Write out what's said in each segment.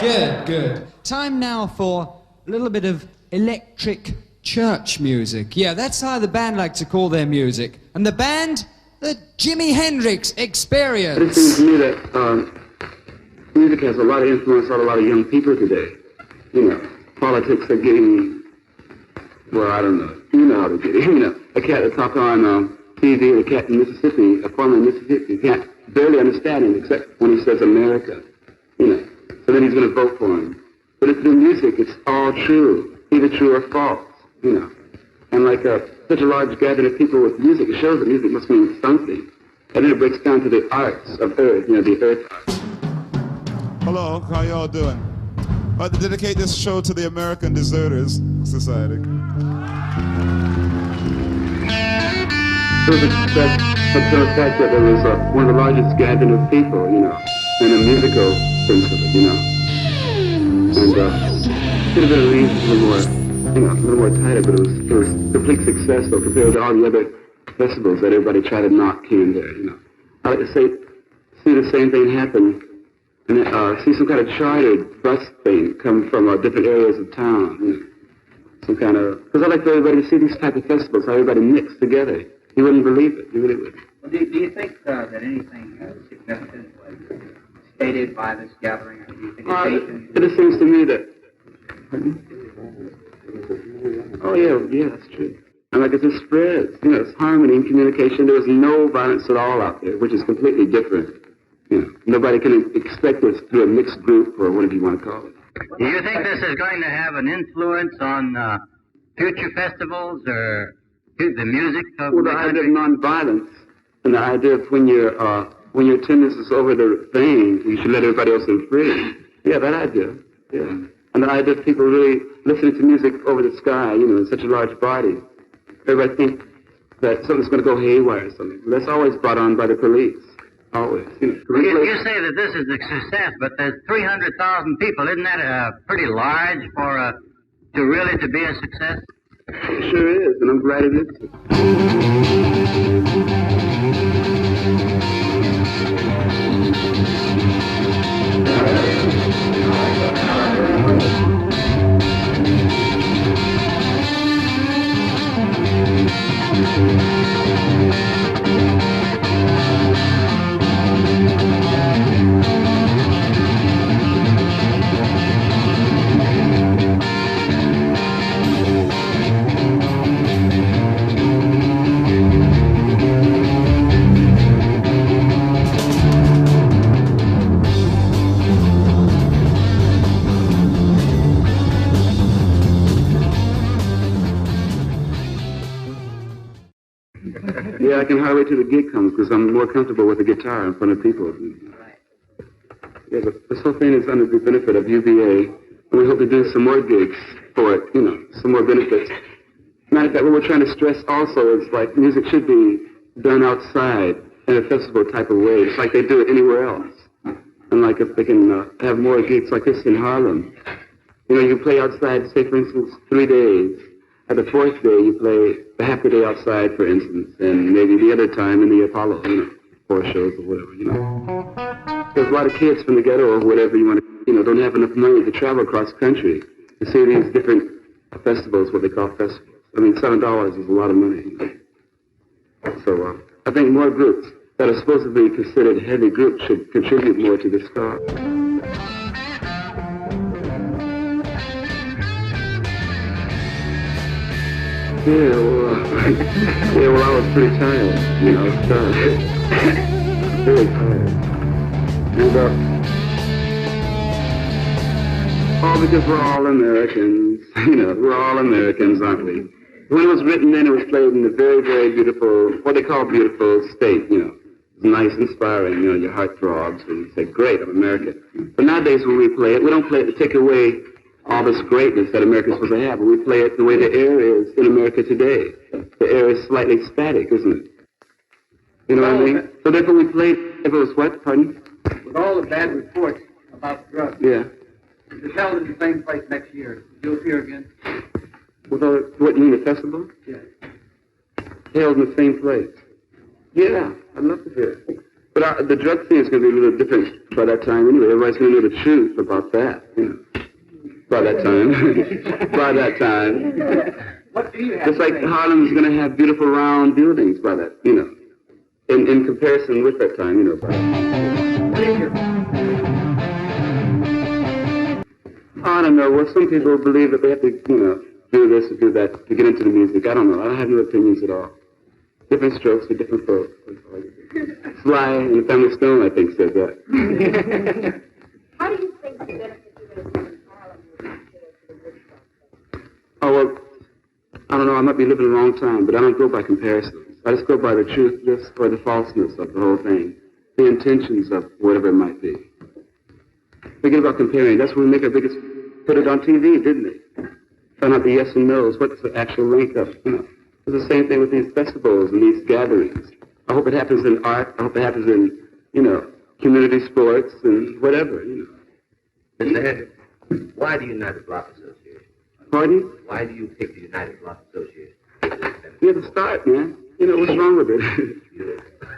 Good, good. Time now for a little bit of electric church music. Yeah, that's how the band like to call their music. And the band, the Jimi Hendrix Experience. It seems to me that music has a lot of influence on a lot of young people today. You know, politics are getting, well, I don't know. You know how to get it. You know, a cat that talk on TV, a cat in Mississippi, a farmer in Mississippi, can't barely understand him except when he says America. You know, so then he's going to vote for him. But if the music, it's all true, either true or false. You know, and like such a large gathering of people with music, it shows that music must mean something. And then it breaks down to the arts of earth, you know, the earth arts. Hello, how y'all doing? I'd like to dedicate this show to the American Deserters Society. It was a success until the fact that there was one of the largest gathering of people, you know, in a musical sense of it, you know. And could have been arranged a little more, you know, a little more tighter, but it was complete success, though, compared to all the other festivals that everybody tried to knock here and there, you know. I like to see the same thing happen, and see some kind of chartered bus thing come from different areas of town, you know. Some kind of, because I like for everybody to see these type of festivals, how everybody mixed together. You wouldn't believe it, you really would. Well, do you think that anything significant was stated by this gathering? Or do you think it just seems to me that... Oh, yeah, that's true. And like it just spreads, you know, it's harmony and communication. There was no violence at all out there, which is completely different. You know, nobody can expect this through a mixed group or whatever you want to call it. Do you think this is going to have an influence on future festivals or the music of the idea of nonviolence and the idea of when your attendance is over the thing, you should let everybody else in free. Yeah, that idea. Yeah. And the idea of people really listening to music over the sky, you know, in such a large body. Everybody thinks that something's going to go haywire or something. That's always brought on by the police. Always. You know, you say that this is a success, but there's 300,000 people. Isn't that pretty large for to really to be a success? It sure is, and I'm glad it is. Yeah, I can hardly wait till the gig comes because I'm more comfortable with the guitar in front of people. Yeah, but this whole thing is under the benefit of UVA, and we hope to do some more gigs for it, you know, some more benefits. Matter of fact, what we're trying to stress also is like music should be done outside in a festival type of way, just like they do it anywhere else. And like if they can have more gigs like this in Harlem, you know, you play outside, say for instance, 3 days. At the fourth day, you play the half the day outside, for instance, and maybe the other time in the Apollo, you know, 4 shows or whatever, you know. There's a lot of kids from the ghetto or whatever you want to, you know, don't have enough money to travel across the country to see these different festivals, what they call festivals. I mean, $7 is a lot of money. You know? So I think more groups that are supposed to be considered heavy groups should contribute more to this cause. Yeah, well, I was pretty tired, you know, very tired. And, all because we're all Americans, you know, we're all Americans, aren't we? When it was written then, it was played in a very, very beautiful, what they call beautiful state, you know. It's nice, inspiring, you know, your heart throbs, and you say, great, I'm American. But nowadays when we play it, we don't play it to take away all this greatness that America's supposed to have, but we play it the way the air is in America today. The air is slightly static, isn't it? You know what I mean? So therefore we played, if it was what, pardon? With all the bad reports about drugs. Yeah. It's held in the same place next year. You'll appear again. With all, what, you mean the festival? Yeah. Held in the same place. Yeah, I'd love to hear it. But the drug thing is going to be a little different by that time anyway. Everybody's going to know the truth about that, you know. By that time. By that time. What do you have Just like Harlem's going to have beautiful round buildings by that, you know. In comparison with that time, you know. By I don't know. Well, some people believe that they have to, you know, do this or do that to get into the music. I don't know. I don't have no opinions at all. Different strokes for different folks. Sly and the Family Stone, I think, said that. How do you think the benefit you in Harlem will be to the Woodstock? Oh, well, I don't know. I might be living a long time, but I don't go by comparisons. I just go by the truthness or the falseness of the whole thing, the intentions of whatever it might be. Forget about comparing. That's when we make our biggest, put it on TV, didn't they? Found out the yes and no's, what's the actual link of, you know. It's the same thing with these festivals and these gatherings. I hope it happens in art. I hope it happens in, you know, community sports and whatever, you know. Mr. Hendrix, why the United Block Association? Pardon? Why do you pick the United Block Association? You have to start, man. You know, what's wrong with it?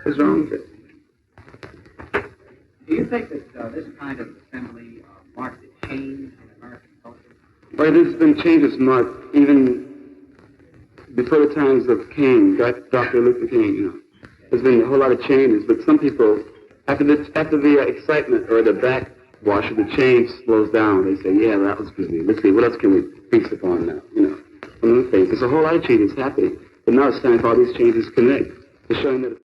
What's wrong with it? Do you think that this kind of assembly marked a change in American culture? Well, there's been changes marked even before the times of King, Dr. Luther King, you know. There's been a whole lot of changes, but some people, after the excitement or the backwash of the change slows down, they say, yeah, that was good. Let's see, what else can we feast upon now, you know. From the face, there's a whole lot of changes happening, but now it's time for all these changes to connect. They're showing that